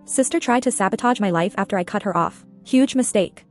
Sister tried to sabotage my life after I cut her off. Huge mistake.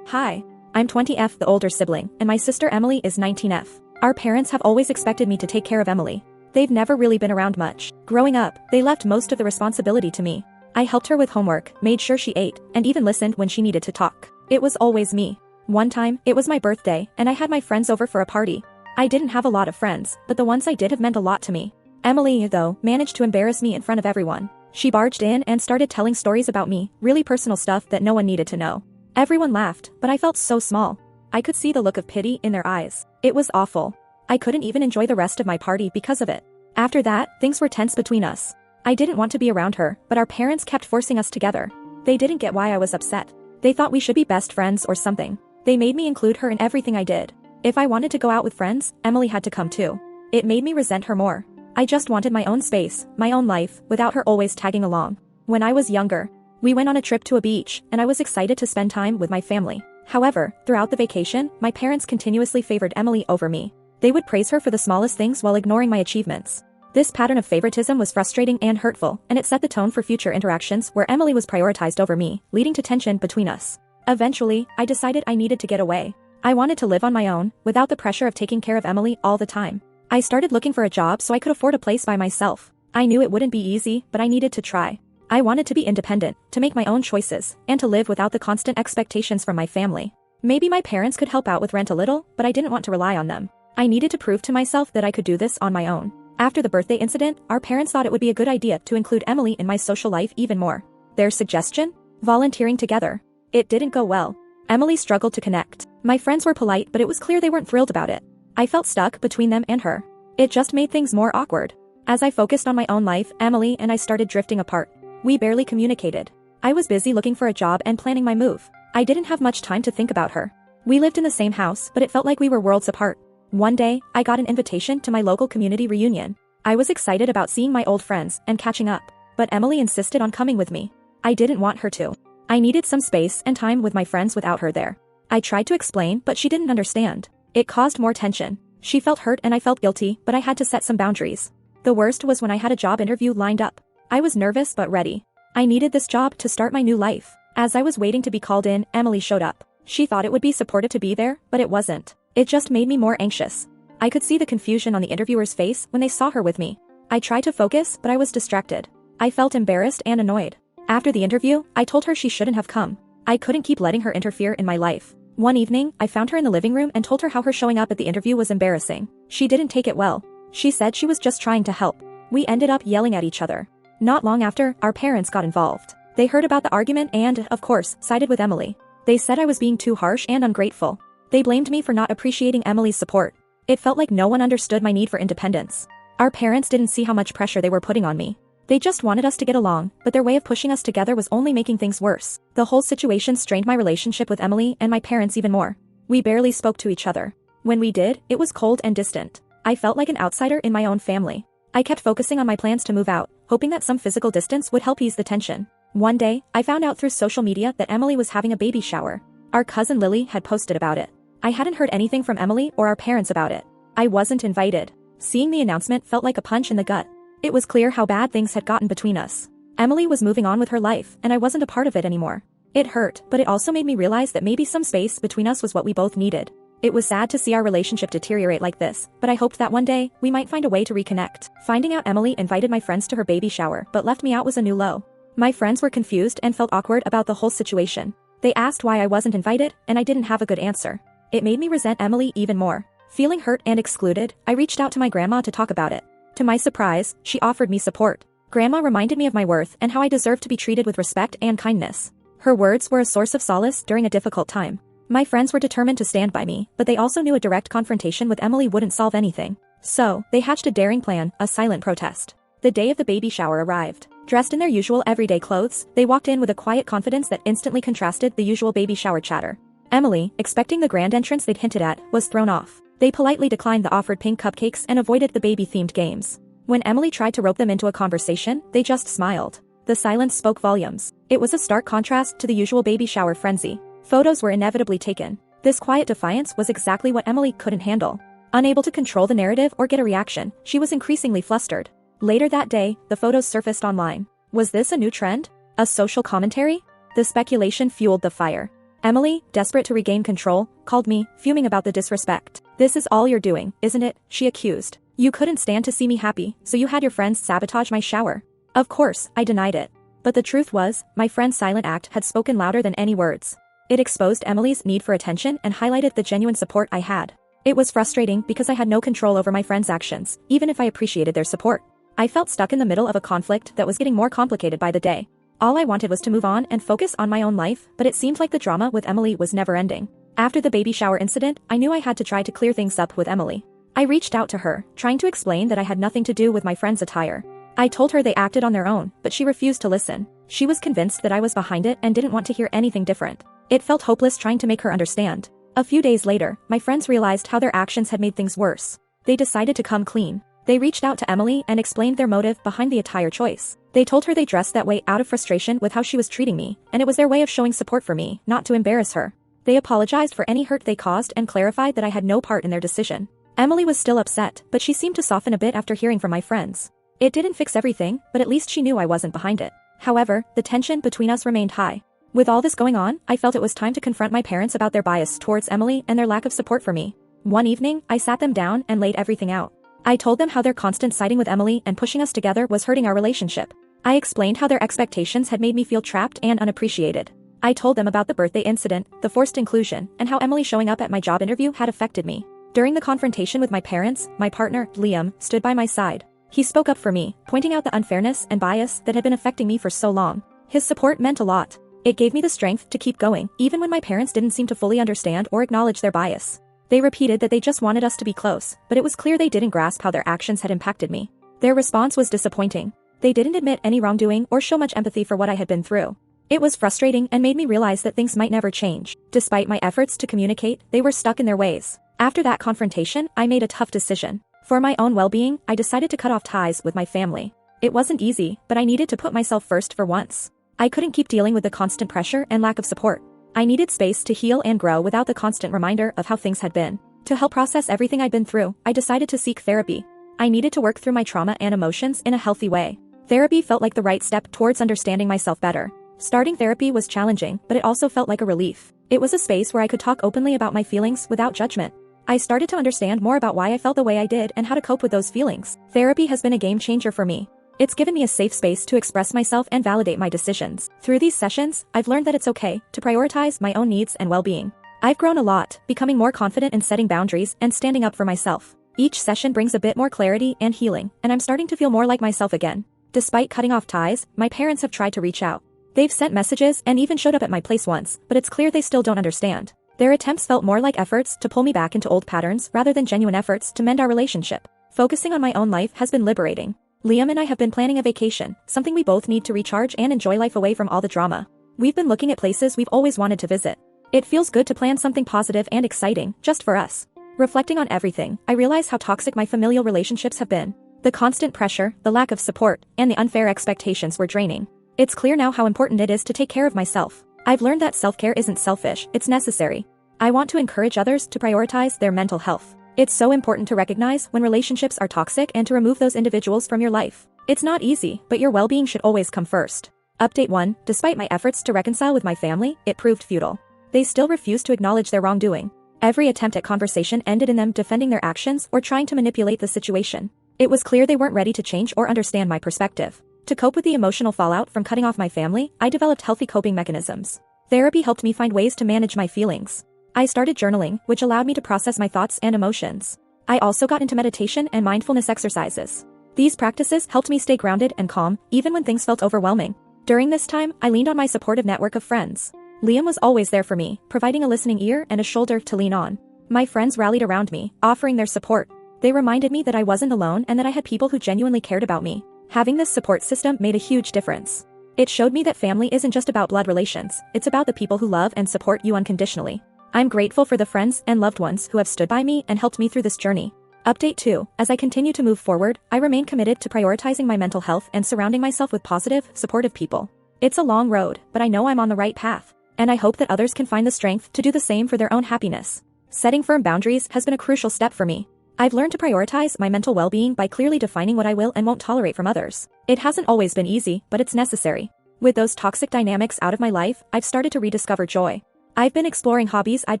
Hi. I'm 20F, the older sibling, and my sister Emily is 19F. Our parents have always expected me to take care of Emily. They've never really been around much. Growing up, they left most of the responsibility to me. I helped her with homework, made sure she ate, and even listened when she needed to talk. It was always me. One time, it was my birthday, and I had my friends over for a party. I didn't have a lot of friends, but the ones I did have meant a lot to me. Emily, though, managed to embarrass me in front of everyone. She barged in and started telling stories about me, really personal stuff that no one needed to know. Everyone laughed, but I felt so small. I could see the look of pity in their eyes. It was awful. I couldn't even enjoy the rest of my party because of it. After that, things were tense between us. I didn't want to be around her, but our parents kept forcing us together. They didn't get why I was upset. They thought we should be best friends or something. They made me include her in everything I did. If I wanted to go out with friends, Emily had to come too. It made me resent her more. I just wanted my own space, my own life, without her always tagging along. When I was younger, we went on a trip to a beach, and I was excited to spend time with my family. However, throughout the vacation, my parents continuously favored Emily over me. They would praise her for the smallest things while ignoring my achievements. This pattern of favoritism was frustrating and hurtful, and it set the tone for future interactions where Emily was prioritized over me, leading to tension between us. Eventually, I decided I needed to get away. I wanted to live on my own, without the pressure of taking care of Emily all the time. I started looking for a job so I could afford a place by myself. I knew it wouldn't be easy, but I needed to try. I wanted to be independent, to make my own choices, and to live without the constant expectations from my family. Maybe my parents could help out with rent a little, but I didn't want to rely on them. I needed to prove to myself that I could do this on my own. After the birthday incident, our parents thought it would be a good idea to include Emily in my social life even more. Their suggestion? Volunteering together. It didn't go well. Emily struggled to connect. My friends were polite, but it was clear they weren't thrilled about it. I felt stuck between them and her. It just made things more awkward. As I focused on my own life, Emily and I started drifting apart. We barely communicated. I was busy looking for a job and planning my move. I didn't have much time to think about her. We lived in the same house, but it felt like we were worlds apart. One day, I got an invitation to my local community reunion. I was excited about seeing my old friends and catching up, but Emily insisted on coming with me. I didn't want her to. I needed some space and time with my friends without her there. I tried to explain, but she didn't understand. It caused more tension. She felt hurt and I felt guilty, but I had to set some boundaries. The worst was when I had a job interview lined up. I was nervous but ready. I needed this job to start my new life. As I was waiting to be called in, Emily showed up. She thought it would be supportive to be there, but it wasn't. It just made me more anxious. I could see the confusion on the interviewer's face when they saw her with me. I tried to focus, but I was distracted. I felt embarrassed and annoyed. After the interview, I told her she shouldn't have come. I couldn't keep letting her interfere in my life. One evening, I found her in the living room and told her how her showing up at the interview was embarrassing. She didn't take it well. She said she was just trying to help. We ended up yelling at each other. Not long after, our parents got involved. They heard about the argument and, of course, sided with Emily. They said I was being too harsh and ungrateful. They blamed me for not appreciating Emily's support. It felt like no one understood my need for independence. Our parents didn't see how much pressure they were putting on me. They just wanted us to get along, but their way of pushing us together was only making things worse. The whole situation strained my relationship with Emily and my parents even more. We barely spoke to each other. When we did, it was cold and distant. I felt like an outsider in my own family. I kept focusing on my plans to move out, hoping that some physical distance would help ease the tension. One day, I found out through social media that Emily was having a baby shower. Our cousin Lily had posted about it. I hadn't heard anything from Emily or our parents about it. I wasn't invited. Seeing the announcement felt like a punch in the gut. It was clear how bad things had gotten between us. Emily was moving on with her life, and I wasn't a part of it anymore. It hurt, but it also made me realize that maybe some space between us was what we both needed. It was sad to see our relationship deteriorate like this, but I hoped that one day, we might find a way to reconnect. Finding out Emily invited my friends to her baby shower but left me out was a new low. My friends were confused and felt awkward about the whole situation. They asked why I wasn't invited, and I didn't have a good answer. It made me resent Emily even more. Feeling hurt and excluded, I reached out to my grandma to talk about it. To my surprise, she offered me support. Grandma reminded me of my worth and how I deserved to be treated with respect and kindness. Her words were a source of solace during a difficult time. My friends were determined to stand by me, but they also knew a direct confrontation with Emily wouldn't solve anything. So, they hatched a daring plan, a silent protest. The day of the baby shower arrived. Dressed in their usual everyday clothes, they walked in with a quiet confidence that instantly contrasted the usual baby shower chatter. Emily, expecting the grand entrance they'd hinted at, was thrown off. They politely declined the offered pink cupcakes and avoided the baby-themed games. When Emily tried to rope them into a conversation, they just smiled. The silence spoke volumes. It was a stark contrast to the usual baby shower frenzy. Photos were inevitably taken. This quiet defiance was exactly what Emily couldn't handle. Unable to control the narrative or get a reaction, she was increasingly flustered. Later that day, the photos surfaced online. Was this a new trend? A social commentary? The speculation fueled the fire. Emily, desperate to regain control, called me, fuming about the disrespect. "This is all you're doing, isn't it?" she accused. "You couldn't stand to see me happy, so you had your friends sabotage my shower." Of course, I denied it. But the truth was, my friend's silent act had spoken louder than any words. It exposed Emily's need for attention and highlighted the genuine support I had. It was frustrating because I had no control over my friend's actions, even if I appreciated their support. I felt stuck in the middle of a conflict that was getting more complicated by the day. All I wanted was to move on and focus on my own life, but it seemed like the drama with Emily was never ending. After the baby shower incident, I knew I had to try to clear things up with Emily. I reached out to her, trying to explain that I had nothing to do with my friend's attire. I told her they acted on their own, but she refused to listen. She was convinced that I was behind it and didn't want to hear anything different. It felt hopeless trying to make her understand. A few days later, my friends realized how their actions had made things worse. They decided to come clean. They reached out to Emily and explained their motive behind the attire choice. They told her they dressed that way out of frustration with how she was treating me, and it was their way of showing support for me, not to embarrass her. They apologized for any hurt they caused and clarified that I had no part in their decision. Emily was still upset, but she seemed to soften a bit after hearing from my friends. It didn't fix everything, but at least she knew I wasn't behind it. However, the tension between us remained high. With all this going on, I felt it was time to confront my parents about their bias towards Emily and their lack of support for me. One evening, I sat them down and laid everything out. I told them how their constant siding with Emily and pushing us together was hurting our relationship. I explained how their expectations had made me feel trapped and unappreciated. I told them about the birthday incident, the forced inclusion, and how Emily showing up at my job interview had affected me. During the confrontation with my parents, my partner, Liam, stood by my side. He spoke up for me, pointing out the unfairness and bias that had been affecting me for so long. His support meant a lot. It gave me the strength to keep going, even when my parents didn't seem to fully understand or acknowledge their bias. They repeated that they just wanted us to be close, but it was clear they didn't grasp how their actions had impacted me. Their response was disappointing. They didn't admit any wrongdoing or show much empathy for what I had been through. It was frustrating and made me realize that things might never change. Despite my efforts to communicate, they were stuck in their ways. After that confrontation, I made a tough decision. For my own well-being, I decided to cut off ties with my family. It wasn't easy, but I needed to put myself first for once. I couldn't keep dealing with the constant pressure and lack of support. I needed space to heal and grow without the constant reminder of how things had been. To help process everything I'd been through, I decided to seek therapy. I needed to work through my trauma and emotions in a healthy way. Therapy felt like the right step towards understanding myself better. Starting therapy was challenging, but it also felt like a relief. It was a space where I could talk openly about my feelings without judgment. I started to understand more about why I felt the way I did and how to cope with those feelings. Therapy has been a game changer for me. It's given me a safe space to express myself and validate my decisions. Through these sessions, I've learned that it's okay to prioritize my own needs and well-being. I've grown a lot, becoming more confident in setting boundaries and standing up for myself. Each session brings a bit more clarity and healing, and I'm starting to feel more like myself again. Despite cutting off ties, my parents have tried to reach out. They've sent messages and even showed up at my place once, but it's clear they still don't understand. Their attempts felt more like efforts to pull me back into old patterns rather than genuine efforts to mend our relationship. Focusing on my own life has been liberating. Liam and I have been planning a vacation, something we both need to recharge and enjoy life away from all the drama. We've been looking at places we've always wanted to visit. It feels good to plan something positive and exciting, just for us. Reflecting on everything, I realize how toxic my familial relationships have been. The constant pressure, the lack of support, and the unfair expectations were draining. It's clear now how important it is to take care of myself. I've learned that self-care isn't selfish, it's necessary. I want to encourage others to prioritize their mental health. It's so important to recognize when relationships are toxic and to remove those individuals from your life. It's not easy, but your well-being should always come first. Update 1. Despite my efforts to reconcile with my family, it proved futile. They still refused to acknowledge their wrongdoing. Every attempt at conversation ended in them defending their actions or trying to manipulate the situation. It was clear they weren't ready to change or understand my perspective. To cope with the emotional fallout from cutting off my family, I developed healthy coping mechanisms. Therapy helped me find ways to manage my feelings. I started journaling, which allowed me to process my thoughts and emotions. I also got into meditation and mindfulness exercises. These practices helped me stay grounded and calm, even when things felt overwhelming. During this time, I leaned on my supportive network of friends. Liam was always there for me, providing a listening ear and a shoulder to lean on. My friends rallied around me, offering their support. They reminded me that I wasn't alone and that I had people who genuinely cared about me. Having this support system made a huge difference. It showed me that family isn't just about blood relations, it's about the people who love and support you unconditionally. I'm grateful for the friends and loved ones who have stood by me and helped me through this journey. Update 2. As I continue to move forward, I remain committed to prioritizing my mental health and surrounding myself with positive, supportive people. It's a long road, but I know I'm on the right path. And I hope that others can find the strength to do the same for their own happiness. Setting firm boundaries has been a crucial step for me. I've learned to prioritize my mental well-being by clearly defining what I will and won't tolerate from others. It hasn't always been easy, but it's necessary. With those toxic dynamics out of my life, I've started to rediscover joy. I've been exploring hobbies I'd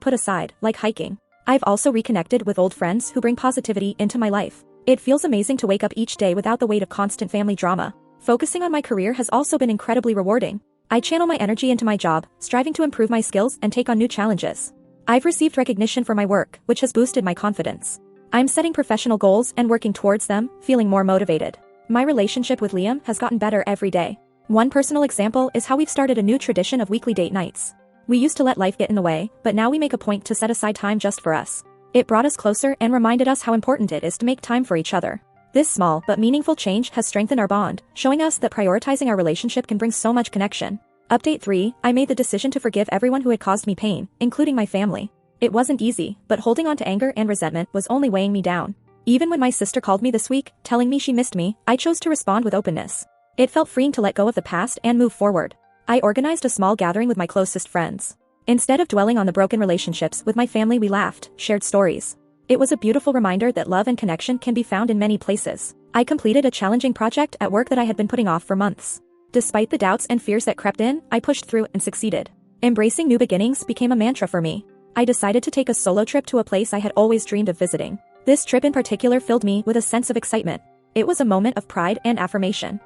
put aside, like hiking. I've also reconnected with old friends who bring positivity into my life. It feels amazing to wake up each day without the weight of constant family drama. Focusing on my career has also been incredibly rewarding. I channel my energy into my job, striving to improve my skills and take on new challenges. I've received recognition for my work, which has boosted my confidence. I'm setting professional goals and working towards them, feeling more motivated. My relationship with Liam has gotten better every day. One personal example is how we've started a new tradition of weekly date nights. We used to let life get in the way, but now we make a point to set aside time just for us. It brought us closer and reminded us how important it is to make time for each other. This small but meaningful change has strengthened our bond, showing us that prioritizing our relationship can bring so much connection. Update 3, I made the decision to forgive everyone who had caused me pain, including my family. It wasn't easy, but holding on to anger and resentment was only weighing me down. Even when my sister called me this week, telling me she missed me, I chose to respond with openness. It felt freeing to let go of the past and move forward. I organized a small gathering with my closest friends. Instead of dwelling on the broken relationships with my family, we laughed, shared stories. It was a beautiful reminder that love and connection can be found in many places. I completed a challenging project at work that I had been putting off for months. Despite the doubts and fears that crept in, I pushed through and succeeded. Embracing new beginnings became a mantra for me. I decided to take a solo trip to a place I had always dreamed of visiting. This trip in particular filled me with a sense of excitement. It was a moment of pride and affirmation.